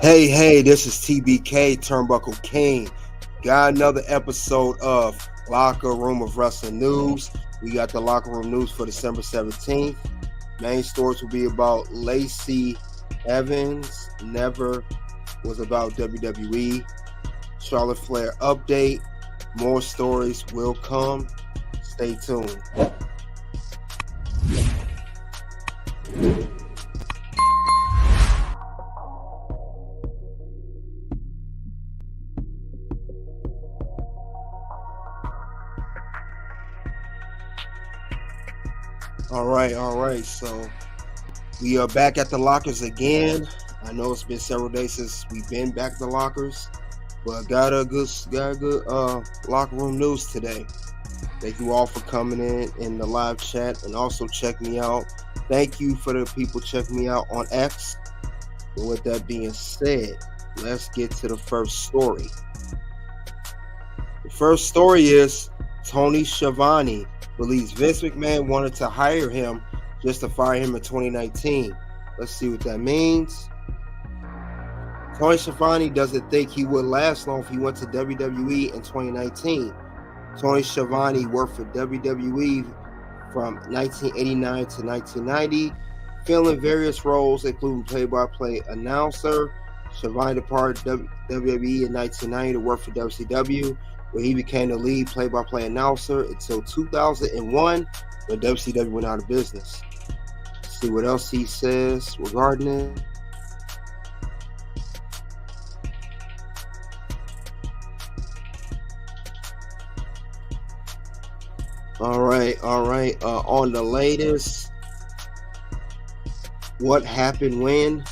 Hey, this is TBK, Turnbuckle King. Got another episode of Locker Room of Wrestling News. We got the Locker Room News for December 17th. Main stories will be about Lacey Evans, never was about WWE. Charlotte Flair update. More stories will come. Stay tuned. All right. So we are back at the lockers again. I know it's been several days since we've been back at the lockers, but got a good locker room news today. Thank you all for coming in the live chat and also check me out. Thank you for the people checking me out on X. And with that being said, let's get to the first story. The first story is Tony Schiavone believes Vince McMahon wanted to hire him just to fire him in 2019. Let's see what that means. Tony Schiavone doesn't think he would last long if he went to WWE in 2019. Tony Schiavone worked for WWE from 1989 to 1990, filling various roles including play-by-play announcer. Schiavone departed WWE in 1990 to work for WCW, where he became the lead play-by-play announcer until 2001, when WCW went out of business. Let's see what else he says regarding it. All right. On the latest, what happened when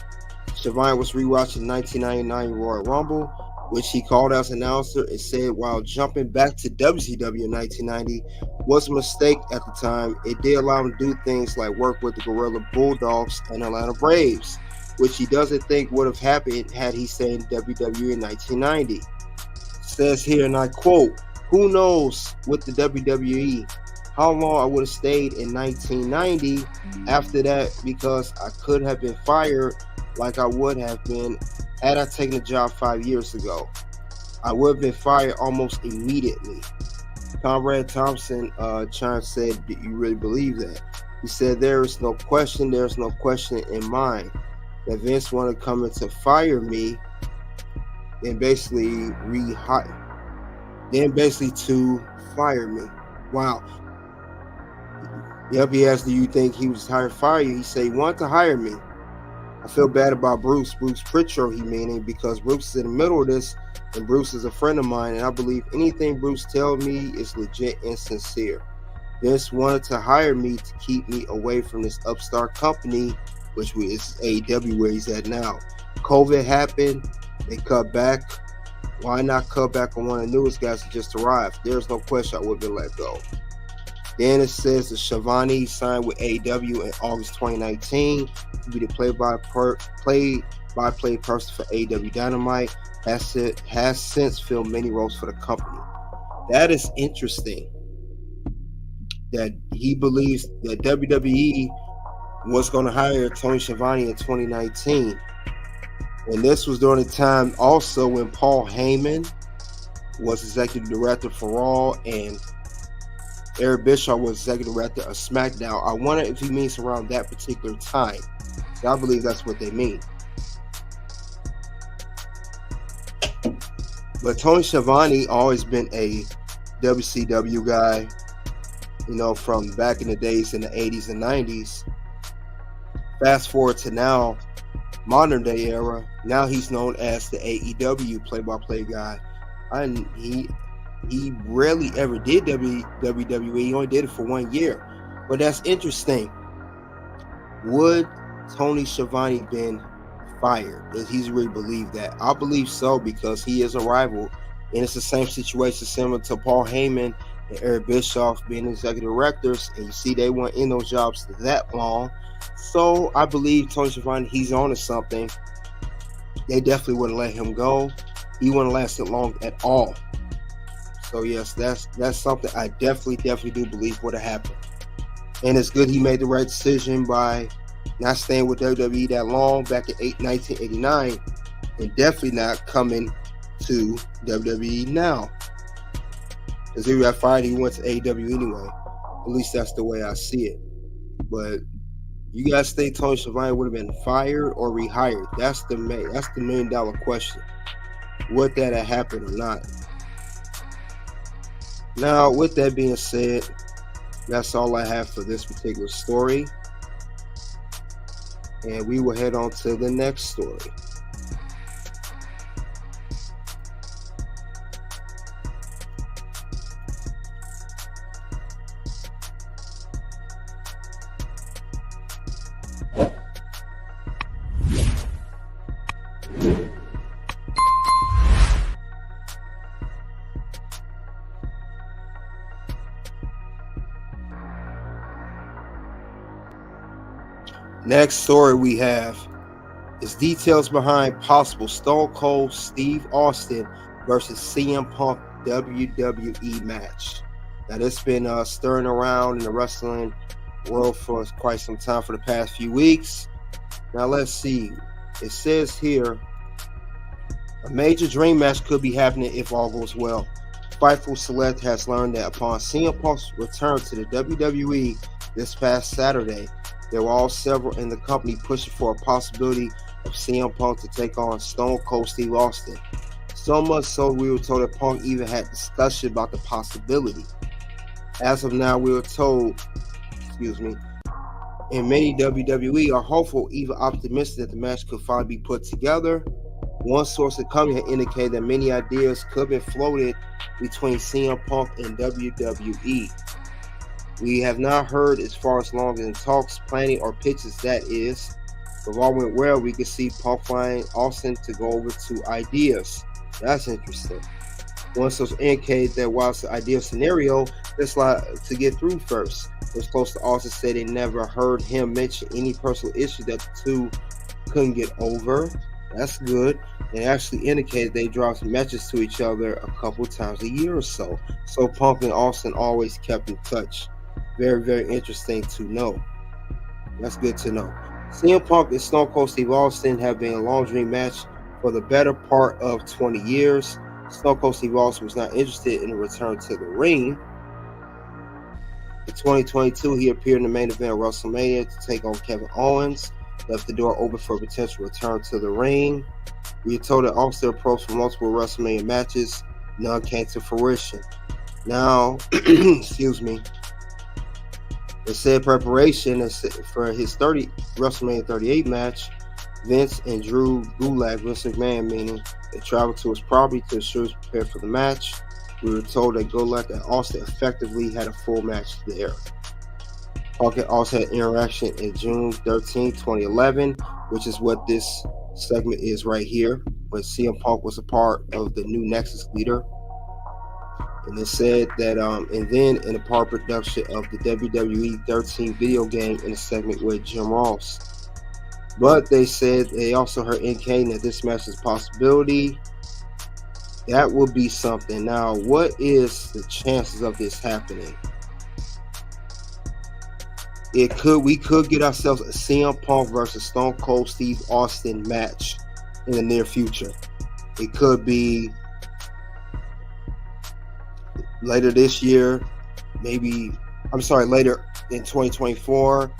Schiavone was rewatching 1999 Royal Rumble, which he called as announcer and said while jumping back to WCW in 1990 was a mistake at the time. It did allow him to do things like work with the Gorilla Bulldogs and Atlanta Braves, which he doesn't think would have happened had he stayed in WWE in 1990. Says here, and I quote, "Who knows with the WWE how long I would have stayed in 1990 after that, because I could have been fired like I would have been had I taken the job 5 years ago. I would have been fired almost immediately." Conrad Thompson said, "Do you really believe that?" He said, there's no question in mind that Vince wanted to come in to fire me and basically to fire me. Wow. Yep, he asked, do you think he was hired to fire you? He said he wanted to hire me. I feel bad about Bruce Pritchard, he meaning, because Bruce is in the middle of this, and Bruce is a friend of mine, and I believe anything Bruce tells me is legit and sincere. Vince wanted to hire me to keep me away from this upstart company, which is AEW, where he's at now. COVID happened, they cut back. Why not cut back on one of the newest guys that just arrived? There's no question I would have been let go. Then it says that Schiavone signed with AEW in August 2019 to be the play-by-play person for AEW Dynamite. Has since filled many roles for the company. That is interesting. That he believes that WWE was going to hire Tony Schiavone in 2019. And this was during the time also when Paul Heyman was executive director for Raw and Eric Bischoff was executive director of SmackDown. I wonder if he means around that particular time. So I believe that's what they mean. But Tony Schiavone always been a WCW guy, from back in the days in the 80s and 90s. Fast forward to now, modern day era, now he's known as the AEW play-by-play guy. And he rarely ever did WWE. He only did it for 1 year. But that's interesting. Would Tony Schiavone been fired? Does he really believe that? I believe so, because he is a rival. And it's the same situation similar to Paul Heyman and Eric Bischoff being executive directors. And you see they weren't in those jobs that long. So I believe Tony Schiavone, he's on to something. They definitely wouldn't let him go. He wouldn't last it long at all. So yes, that's something I definitely do believe would have happened. And it's good he made the right decision by not staying with WWE that long back in 1989. and definitely not coming to WWE now. Because he got fired, he went to AEW anyway. At least that's the way I see it. But you guys think Tony Schiavone would have been fired or rehired? That's the $1 million question. Would that have happened or not? Now, with that being said, that's all I have for this particular story. And we will head on to the next story. Next story we have is details behind possible Stone Cold Steve Austin versus CM Punk WWE match. Now, this has been stirring around in the wrestling world for quite some time for the past few weeks. Now, let's see. It says here, a major dream match could be happening if all goes well. Fightful Select has learned that upon CM Punk's return to the WWE this past Saturday, there were all several in the company pushing for a possibility of CM Punk to take on Stone Cold Steve Austin. So much so we were told that Punk even had discussion about the possibility. As of now, we were told, and many WWE are hopeful, even optimistic that the match could finally be put together. One source of the company had indicated that many ideas could have been floated between CM Punk and WWE. We have not heard as far as long in talks, planning, or pitches that is. If all went well, we could see Punk flying Austin to go over to ideas. That's interesting. One source indicated that while it's an ideal scenario, it's like to get through first. It was close to Austin said they never heard him mention any personal issue that the two couldn't get over. That's good. They actually indicated they dropped matches to each other a couple times a year or so. So Punk and Austin always kept in touch. Very, very interesting to know. That's good to know. CM Punk and Stone Cold Steve Austin have been a long dream match for the better part of 20 years. Stone Cold Steve Austin was not interested in a return to the ring. In 2022, he appeared in the main event of WrestleMania to take on Kevin Owens, left the door open for a potential return to the ring. We were told that Austin approached for multiple WrestleMania matches. None came to fruition. Now, it said preparation for his WrestleMania 38 match, Vince and Drew Gulak, Vince McMahon, meaning they traveled to his property to ensure he was prepared for the match. We were told that Gulak and Austin effectively had a full match there. Punk and Austin had interaction in June 13, 2011, which is what this segment is right here, when CM Punk was a part of the new Nexus leader. And it said that, and then in a part production of the WWE 13 video game in a segment with Jim Ross. But they said they also heard indicating that this match is a possibility. That would be something. Now, what is the chances of this happening? We could get ourselves a CM Punk versus Stone Cold Steve Austin match in the near future. It could be later this year, later in 2024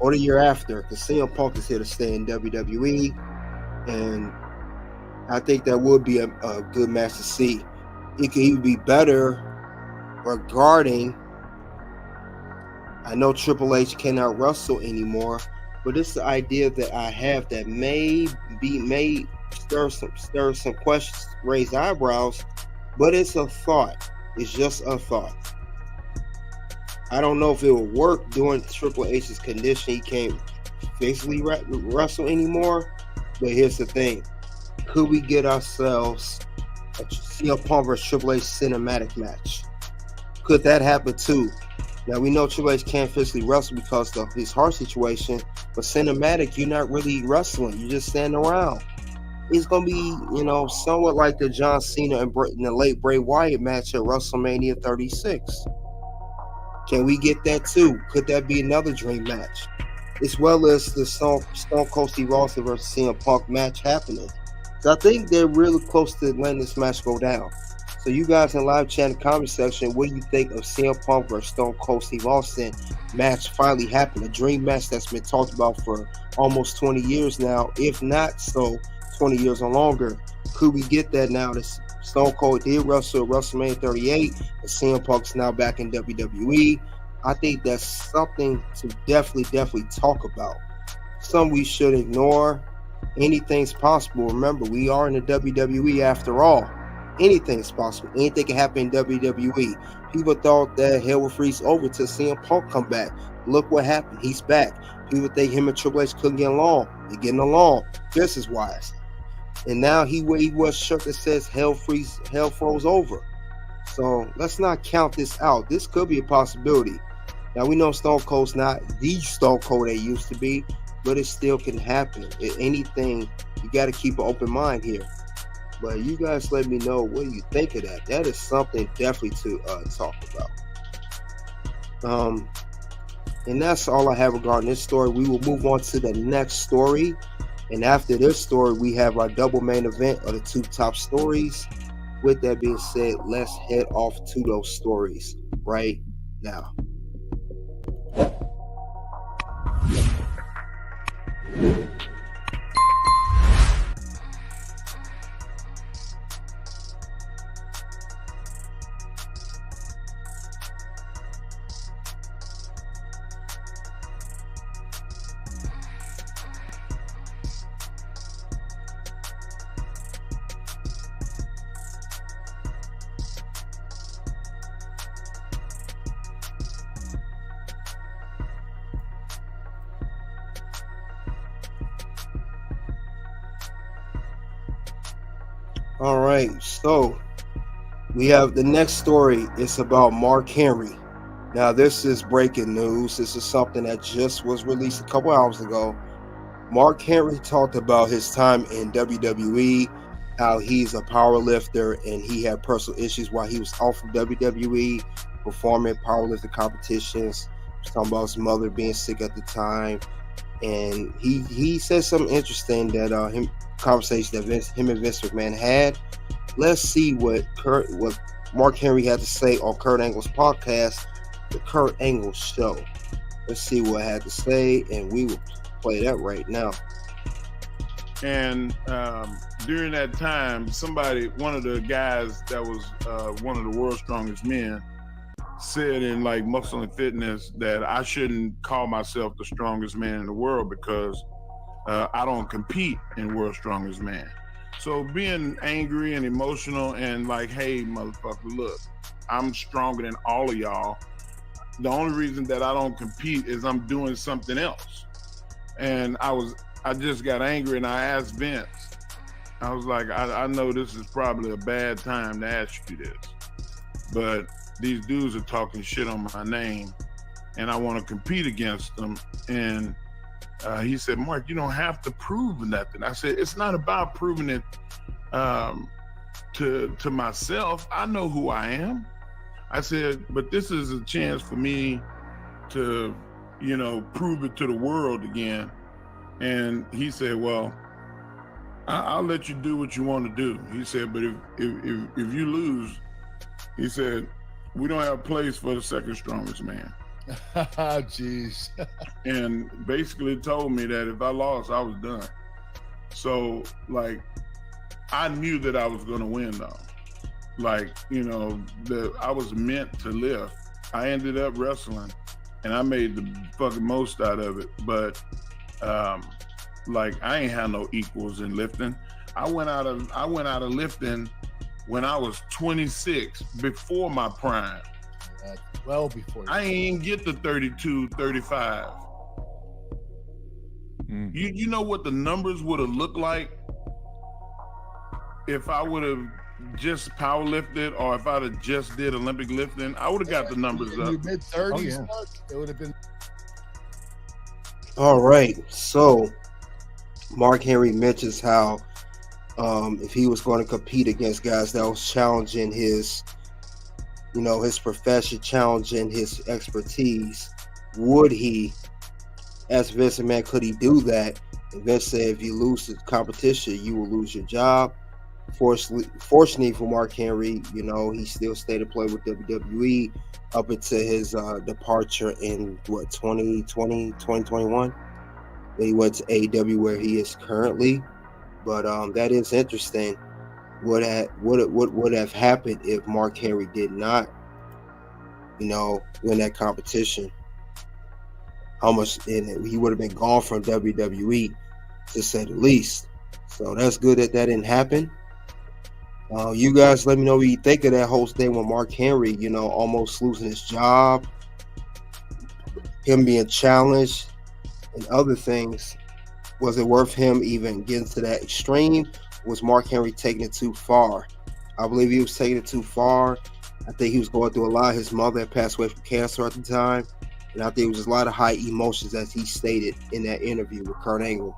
or the year after, because CM Punk is here to stay in WWE, and I think that would be a good match to see. It could even be better regarding, I know Triple H cannot wrestle anymore, but it's the idea that I have that may stir some questions, raise eyebrows, but it's a thought. It's just a thought. I don't know if it will work during Triple H's condition. He can't physically wrestle anymore. But here's the thing. Could we get ourselves a CM Punk versus Triple H cinematic match? Could that happen too? Now, we know Triple H can't physically wrestle because of his heart situation. But cinematic, you're not really wrestling. You're just standing around. It's going to be, somewhat like the John Cena and the late Bray Wyatt match at WrestleMania 36. Can we get that too? Could that be another dream match? As well as the Stone Cold Steve Austin versus CM Punk match happening. So I think they're really close to letting this match go down. So you guys in live chat and comment section, what do you think of CM Punk versus Stone Cold Steve Austin match finally happened? A dream match that's been talked about for almost 20 years now, if not so 20 years or longer. Could we get that now? This Stone Cold did wrestle at WrestleMania 38, and CM Punk's now back in WWE. I think that's something to definitely talk about. Some we should ignore. Anything's possible. Remember, we are in the WWE after all. Anything's possible. Anything can happen in WWE. People thought that Hell will freeze over till CM Punk come back. Look what happened. He's back. People think him and Triple H couldn't get along. They're getting along business wise. And now he wears a shirt that says Hell froze over. So let's not count this out. This could be a possibility. Now we know Stone Cold's not the Stone Cold they used to be, but it still can happen. If anything, you got to keep an open mind here. But you guys let me know what you think of that. That is something definitely to talk about. And that's all I have regarding this story. We will move on to the next story. And after this story, we have our double main event of the two top stories. With that being said, let's head off to those stories right now. All right, so we have the next story. It's about Mark Henry. Now, this is breaking news. This is something that just was released a couple hours ago. Mark Henry talked about his time in WWE, how he's a power lifter and he had personal issues while he was off from WWE, performing powerlifting competitions. He was talking about his mother being sick at the time. And he said something interesting that conversation that him and Vince McMahon had. Let's see what Mark Henry had to say on Kurt Angle's podcast, The Kurt Angle Show. Let's see what I had to say, and we will play that right now. And during that time, one of the guys that was one of the world's strongest men, said in like Muscle and Fitness that I shouldn't call myself the strongest man in the world because I don't compete in World's Strongest Man. So being angry and emotional and like, hey, motherfucker, look, I'm stronger than all of y'all. The only reason that I don't compete is I'm doing something else. And I just got angry and I asked Vince. I was like, I know this is probably a bad time to ask you this, but these dudes are talking shit on my name and I want to compete against them. And he said, Mark, you don't have to prove nothing. I said, it's not about proving it to myself. I know who I am. I said, but this is a chance for me to, prove it to the world again. And he said, well, I'll let you do what you want to do. He said, but if you lose, he said, we don't have a place for the second strongest man. Jeez. And basically told me that if I lost, I was done. So, like, I knew that I was going to win, though. Like, I was meant to lift. I ended up wrestling, and I made the fucking most out of it. But, like, I ain't had no equals in lifting. I went out of lifting when I was 26, before my prime. Well before. I ain't get the 32, 35. You know what the numbers would have looked like if I would have just power lifted, or if I'd have just did Olympic lifting? I would have got the numbers up. Mid-30s, it would have been. All right, so Mark Henry mentions how if he was going to compete against guys that was challenging his profession, challenging his expertise, would he, as Vince McMahon, could he do that? And Vince said if you lose the competition, you will lose your job. Fortunately for Mark Henry, he still stayed to play with WWE up until his departure in 2020, 2021. When he went to AEW where he is currently. But that is interesting. What would have happened if Mark Henry did not, win that competition? How much he would have been gone from WWE, to say the least. So that's good that didn't happen. You guys let me know what you think of that whole thing with Mark Henry, almost losing his job, him being challenged, and other things. Was it worth him even getting to that extreme? Was Mark Henry taking it too far? I believe he was taking it too far. I think he was going through a lot. His mother had passed away from cancer at the time. And I think it was just a lot of high emotions, as he stated in that interview with Kurt Angle.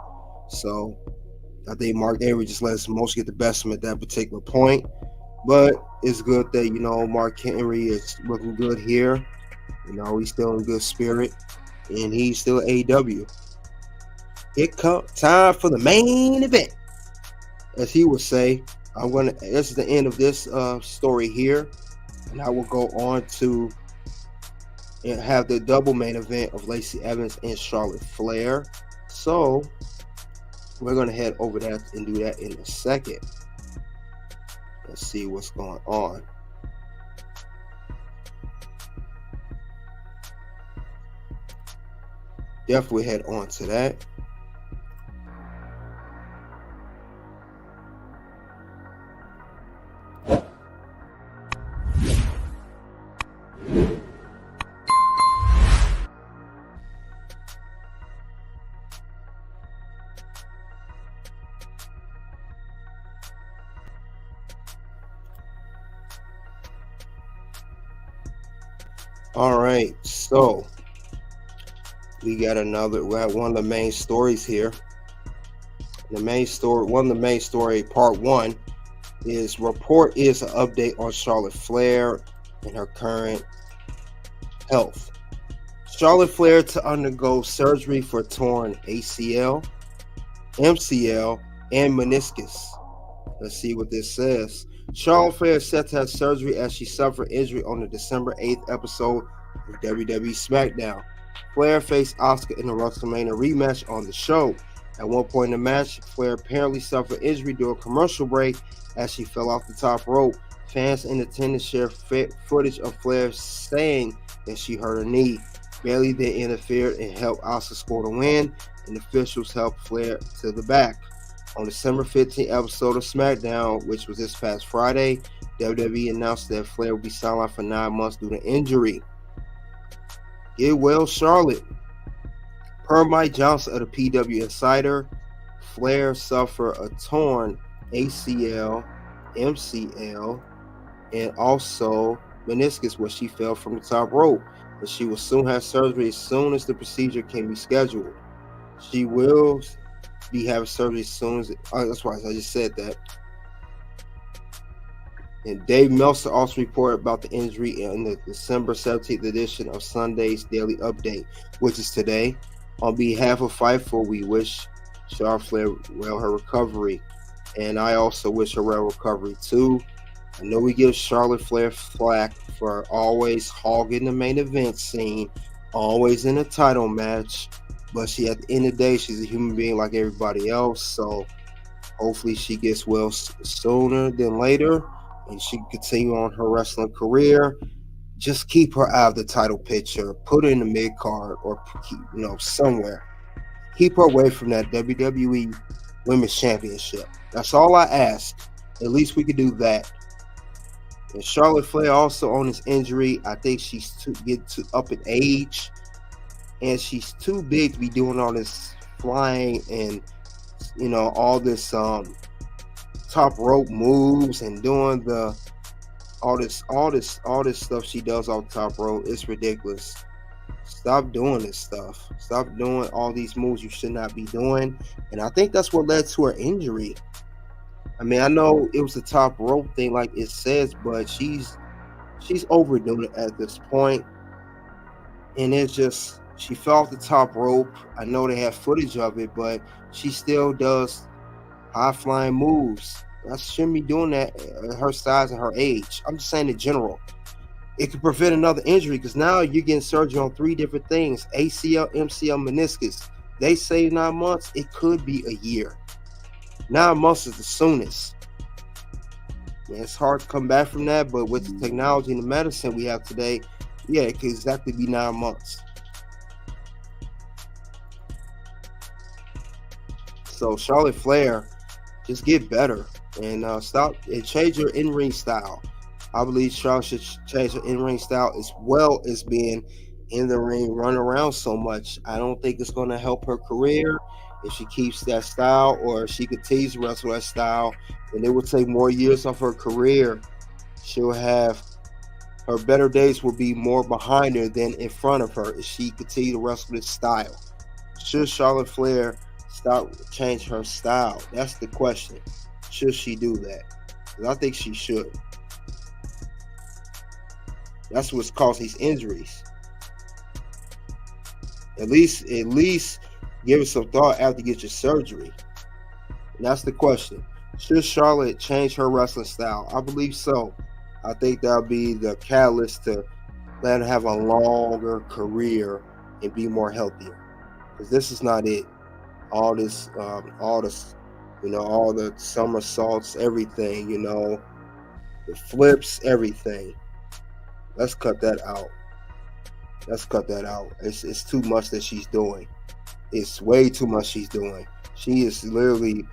So I think Mark Henry just let his emotions get the best of him at that particular point. But it's good that, Mark Henry is looking good here. He's still in good spirit. And he's still at AEW. It comes time for the main event. As he would say, this is the end of this story here. And I will go on to have the double main event of Lacey Evans and Charlotte Flair. So we're going to head over that and do that in a second. Let's see what's going on. Definitely head on to that. All right, so we got one of the main stories here. One of the main story, part one, is an update on Charlotte Flair and her current health. Charlotte Flair to undergo surgery for torn ACL, MCL, and meniscus. Let's see what this says. Charlotte Flair is set to have surgery as she suffered injury on the December 8th episode of WWE SmackDown. Flair faced Asuka in a WrestleMania rematch on the show. At one point in the match, Flair apparently suffered injury during a commercial break as she fell off the top rope. Fans in attendance shared footage of Flair saying that she hurt her knee. Bayley then interfered and helped Asuka score the win, and officials helped Flair to the back. On December 15th episode of SmackDown, which was this past Friday, WWE announced that Flair will be sidelined for 9 months due to injury. Get well, Charlotte. Per Mike Johnson of the PW Insider, Flair suffered a torn ACL, MCL, and also meniscus where she fell from the top rope. And she will soon have surgery as soon as the procedure can be scheduled. She will be having surgery as soon as that's why I just said that. And Dave Meltzer also reported about the injury in the December 17th edition of Sunday's Daily Update, which is today. On behalf of Fightful, we wish Charlotte Flair well her recovery, and I also wish her well recovery too. I know we give Charlotte Flair flack for always hogging the main event scene, always in a title match, but at the end of the day, she's a human being like everybody else. So hopefully she gets well sooner than later, and she can continue on her wrestling career. Just keep her out of the title picture, put her in the mid card, or somewhere. Keep her away from that WWE Women's Championship. That's all I ask. At least we could do that. And Charlotte Flair also on this injury, I think she's getting too up in age, and she's too big to be doing all this flying and all this top rope moves and doing all this stuff she does off top rope. It's ridiculous. Stop doing this stuff. Stop doing all these moves you should not be doing. And I think that's what led to her injury. I mean, I know it was the top rope thing, like it says, but she's overdoing it at this point, and it's just She fell off the top rope. I know they have footage of it, but she still does high flying moves. I shouldn't be doing that at her size and her age. I'm just saying in general. It could prevent another injury because now you're getting surgery on three different things: ACL, MCL, meniscus. They say 9 months. It could be a year. 9 months is the soonest. Yeah, it's hard to come back from that, but with the technology and the medicine we have today, yeah, it could exactly be 9 months. So Charlotte Flair, just get better and stop and change your in-ring style. I believe Charlotte should change her in-ring style as well as being in the ring, run around so much. I don't think it's going to help her career if she keeps that style, or if she continues to wrestle that style. And it will take more years off her career. She'll have her better days will be more behind her than in front of her if she continues to wrestle this style. Should Charlotte Flair change her style? That's the question. Should she do that? Because I think she should. That's what's caused these injuries. At least give it some thought after you get your surgery. And that's the question. Should Charlotte change her wrestling style? I believe so. I think that'll be the catalyst to let her have a longer career and be more healthier. Because this is not it. All this, all the somersaults, everything, the flips, everything. Let's cut that out. It's too much that she's doing. It's way too much she's doing. She is literally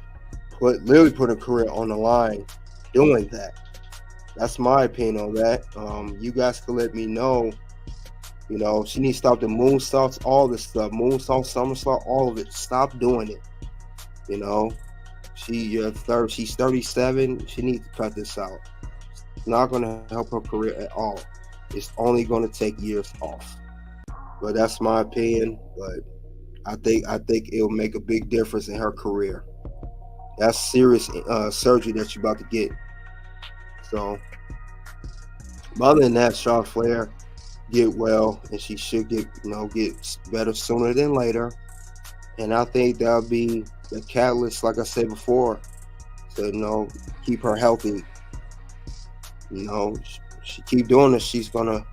putting her career on the line doing that. That's my opinion on that. You guys can let me know. She needs to stop the moonsaults, all this stuff, moonsault, somersault, all of it. Stop doing it. She's 37. She needs to cut this out. It's not going to help her career at all. It's only going to take years off. But that's my opinion. But I think it'll make a big difference in her career. That's serious surgery that you're about to get. So, other than that, Charlotte Flair get well, and she should get better sooner than later. And I think that'll be the catalyst, like I said before, to keep her healthy. She keep doing this, she's gonna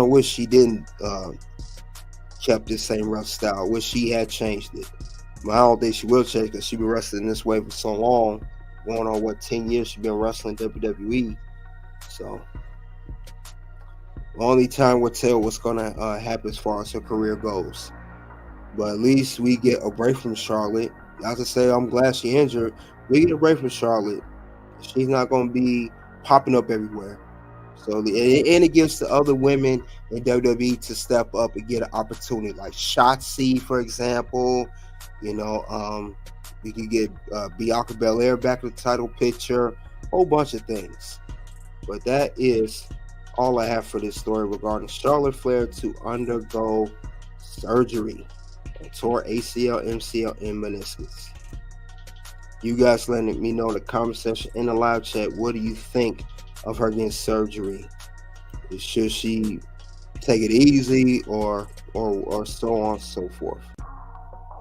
wish she didn't kept this same rough style. Wish she had changed it. But I don't think she will change because she's been wrestling this way for so long. Going on 10 years she's been wrestling WWE. So only time will tell what's gonna happen as far as her career goes. But at least we get a break from Charlotte. Not to say I'm glad she injured. We get a break from Charlotte. She's not gonna be popping up everywhere. So and it gives the other women in WWE to step up and get an opportunity, like Shotzi, for example. We could get Bianca Belair back in the title picture. Whole bunch of things. But that is all I have for this story regarding Charlotte Flair to undergo surgery on tore ACL, MCL, and meniscus. You guys letting me know in the comment section in the live chat, what do you think of her getting surgery? Should she take it easy or so on and so forth?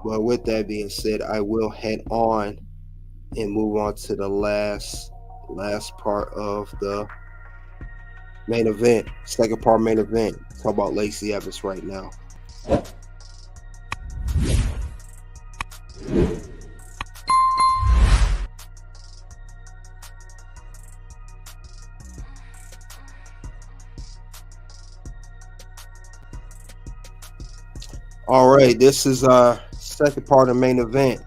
But with that being said, I will head on and move on to the last part of the main event, second part main event. Talk about Lacey Evans right now. All right, this is second part of the main event.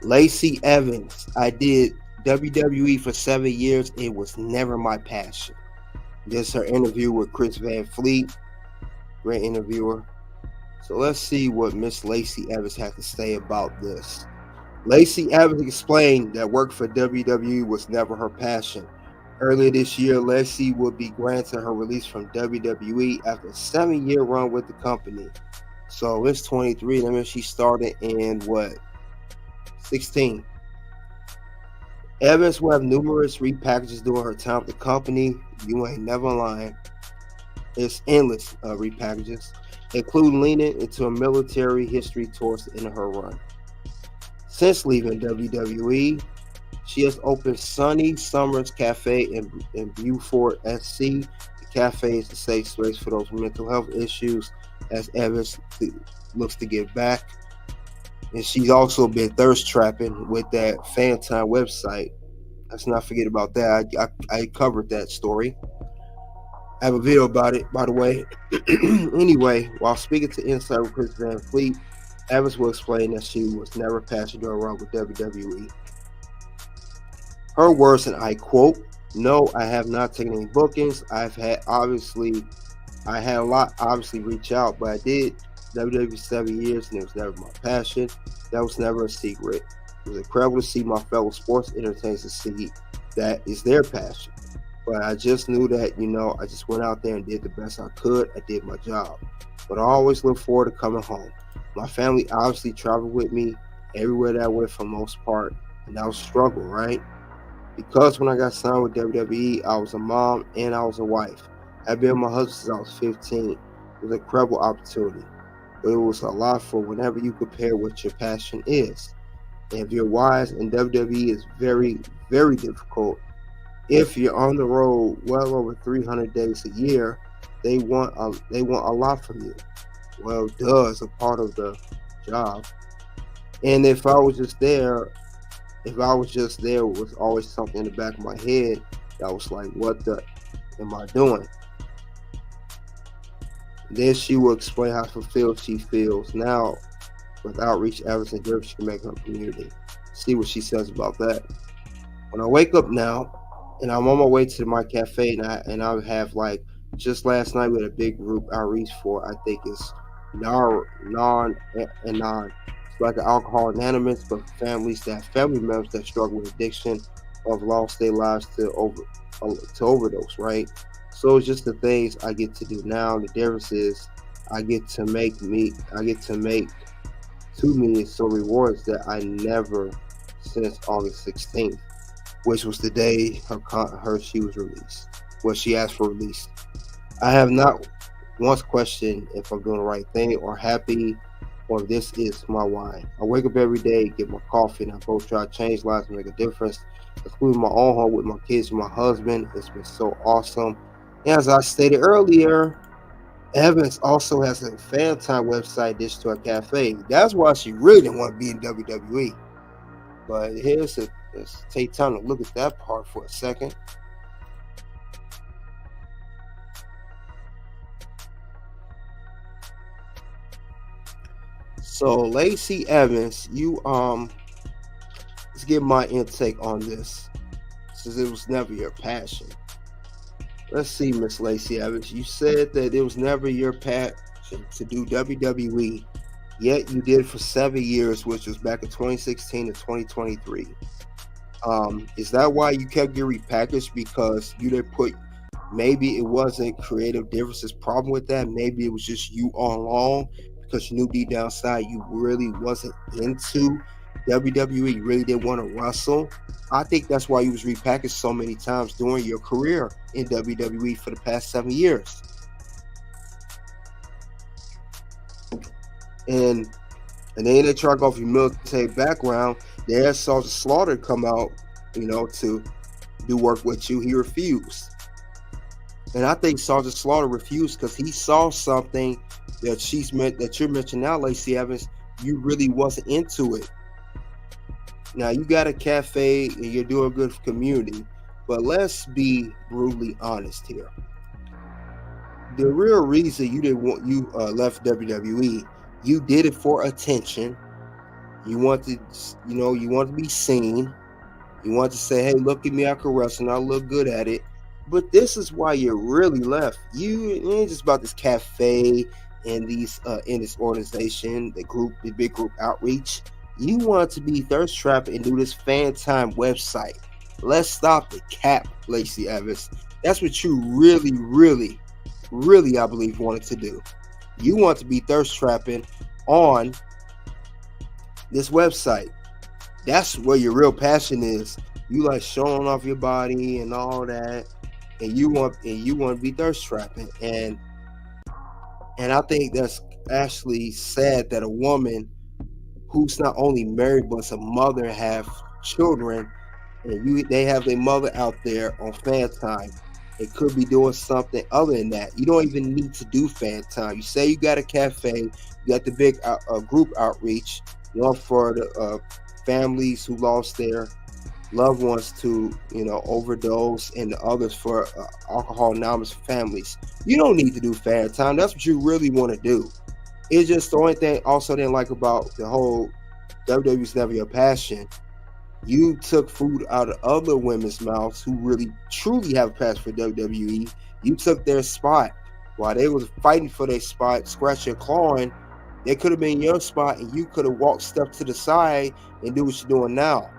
Lacey Evans. I did WWE for 7 years. It was never my passion. This is her interview with Chris Van Fleet. Great interviewer. So let's see what Miss Lacey Evans has to say about this. Lacey Evans explained that work for WWE was never her passion. Earlier this year, Lacey would be granted her release from WWE after a 7-year run with the company. So it's 23. That means she started in 16. Evans will have numerous repackages during her time at the company. You ain't never lying. It's endless repackages. including leaning into a military history towards the end of her run. Since leaving WWE, she has opened Sunny Summers Cafe in Beaufort, SC. The cafe is a safe space for those with mental health issues as Evans looks to give back. And she's also been thirst trapping with that fan time website. Let's not forget about that. I covered that story. I have a video about it, by the way. Anyway, while speaking to Insider Chris Van Fleet, Evans will explain that she was never passing her around with WWE. Her words, and I quote, "No, I have not taken any bookings. I had a lot obviously reach out, but I did WWE 7 years and it was never my passion. That was never a secret. It was incredible to see my fellow sports entertainers see that is their passion. But I just knew that, I just went out there and did the best I could. I did my job. But I always look forward to coming home. My family obviously traveled with me everywhere that I went for the most part. And that was a struggle, right? Because when I got signed with WWE, I was a mom and I was a wife. I've been with my husband since I was 15. It was an incredible opportunity. But it was a lot for whenever you compare what your passion is. And if you're wise, and WWE is very, very difficult. If you're on the road well over 300 days a year, they want a lot from you. Well, it's a part of the job. And if I was just there, it was always something in the back of my head that was like, what the am I doing? Then she will explain how fulfilled she feels now with outreach efforts and difference she can make in her community. See what she says about that. When I wake up now, and I'm on my way to my cafe, and I have just last night we had a big group outreach for, I think it's non. It's like an alcohol anonymous, but family members that struggle with addiction or have lost their lives to overdose, right? So it's just the things I get to do now. The difference is I get to make to me some rewards that I never since August 16th, which was the day she was released. Well, she asked for release. I have not once questioned if I'm doing the right thing or happy or if this is my why. I wake up every day, get my coffee, and I both try to change lives and make a difference, including my own home with my kids and my husband. It's been so awesome. And as I stated earlier, Evans also has a fan time website dish to a cafe. That's why she really didn't want to be in WWE. But let's take time to look at that part for a second. So Lacey Evans, let's get my intake on this, since it was never your passion. Let's see, Miss Lacey Evans. You said that it was never your passion to do WWE, yet you did it for 7 years, which was back in 2016 to 2023. Is that why you kept getting repackaged? Because you didn't put, maybe it wasn't creative differences problem with that. Maybe it was just you all along, because you knew deep down inside you really wasn't into WWE. You really didn't want to wrestle. I think that's why you was repackaged so many times during your career in WWE for the past 7 years. And then they try to go off your military background. They asked Sergeant Slaughter to come out, to do work with you. He refused. And I think Sergeant Slaughter refused because he saw something that you're mentioning now, Lacey Evans. You really wasn't into it. Now you got a cafe and you're doing good for community, but let's be brutally honest here. The real reason you left WWE, you did it for attention. You want to be seen. You want to say, hey, look at me, I can wrestle, and I look good at it. But this is why you really left. It ain't just about this cafe and in this organization, the big group outreach. You want to be thirst trapped and do this fan time website. Let's stop the cap, Lacey Evans. That's what you really, really, really, I believe, wanted to do. You want to be thirst trapping on this website. That's where your real passion is. You like showing off your body and all that, and you want to be thirst trapping. And And I think that's actually sad that a woman who's not only married but is a mother have children, and they have their mother out there on fan time. It could be doing something other than that. You don't even need to do fan time. You say you got a cafe, you got the big group outreach, one for the families who lost their loved ones to overdose, and the others for alcohol anonymous families. You don't need to do fan time. That's what you really want to do. It's just the only thing also didn't like about the whole WWE's Never Your Passion. You took food out of other women's mouths who really truly have a passion for WWE. You took their spot while they was fighting for their spot, scratching, clawing. They could have been your spot, and you could have walked step to the side and do what you're doing now.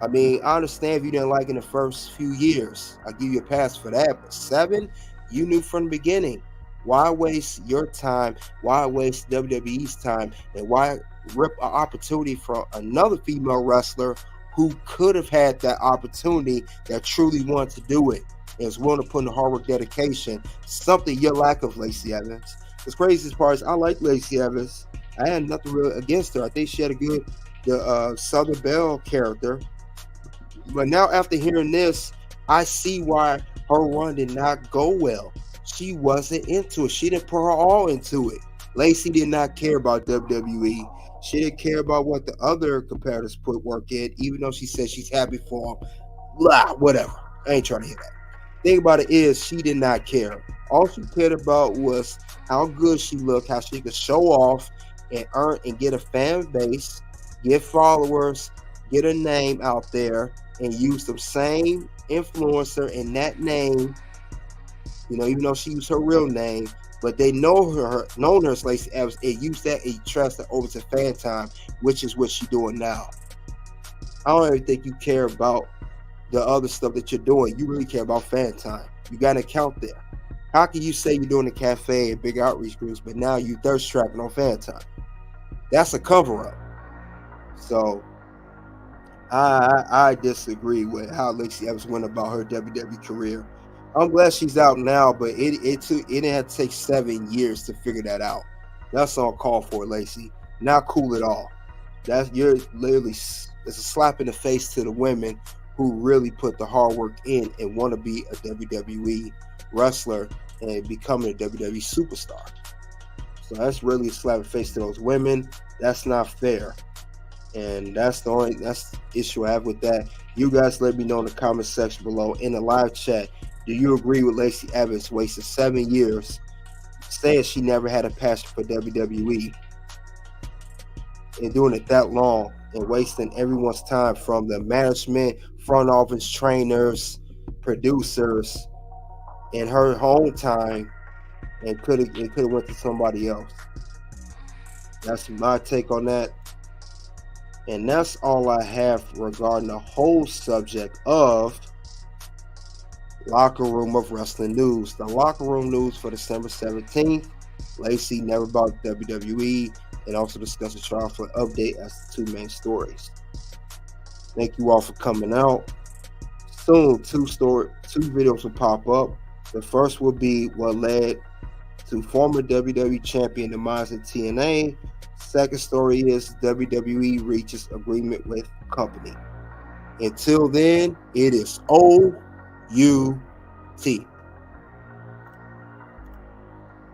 I mean, I understand if you didn't like in the first few years. I give you a pass for that. But 7, you knew from the beginning. Why waste your time? Why waste WWE's time? And why rip an opportunity from another female wrestler who could have had that opportunity, that truly wanted to do it and is willing to put in the hard work, dedication, something you lack of Lacey Evans. The craziest part is I like Lacey Evans. I had nothing really against her. I think she had a good Southern Belle character. But now after hearing this, I see why her run did not go well. She wasn't into it. She didn't put her all into it. Lacey did not care about WWE. She didn't care about what the other competitors put work in, even though she said she's happy for them. Blah, whatever. I ain't trying to hear that. Thing about it is, she did not care. All she cared about was how good she looked, how she could show off and earn and get a fan base, get followers, get a name out there, and use the same influencer in that name, even though she used her real name, but they known her as Lacey Evans, and use that and transfer over to fan time, which is what she's doing now. I don't even think you care about the other stuff that you're doing. You really care about fan time. You got an account there. How can you say you're doing a cafe and big outreach groups, but now you thirst trapping on fan time? That's a cover-up. So I disagree with how Lacey Evans went about her WWE career. I'm glad she's out now, but it didn't have to take 7 years to figure that out. That's on call for, Lacey. Not cool at all. You're literally, it's a slap in the face to the women who really put the hard work in and want to be a WWE wrestler and becoming a WWE superstar. So that's really a slap in the face to those women. That's not fair. And that's the issue I have with that. You guys let me know in the comment section below in the live chat. Do you agree with Lacey Evans wasting 7 years saying she never had a passion for WWE and doing it that long and wasting everyone's time, from the management, front office, trainers, producers, and her own time, and could have went to somebody else? That's my take on that. And that's all I have regarding the whole subject of Locker Room of Wrestling News. The Locker Room news for December 17th. Lacey never bought WWE, and also discuss a triumphant update as the 2 main stories. Thank you all for coming out. Soon, 2 videos will pop up. The first will be what led to former WWE champion demise in TNA. Second story is WWE reaches agreement with company. Until then, it is OUT.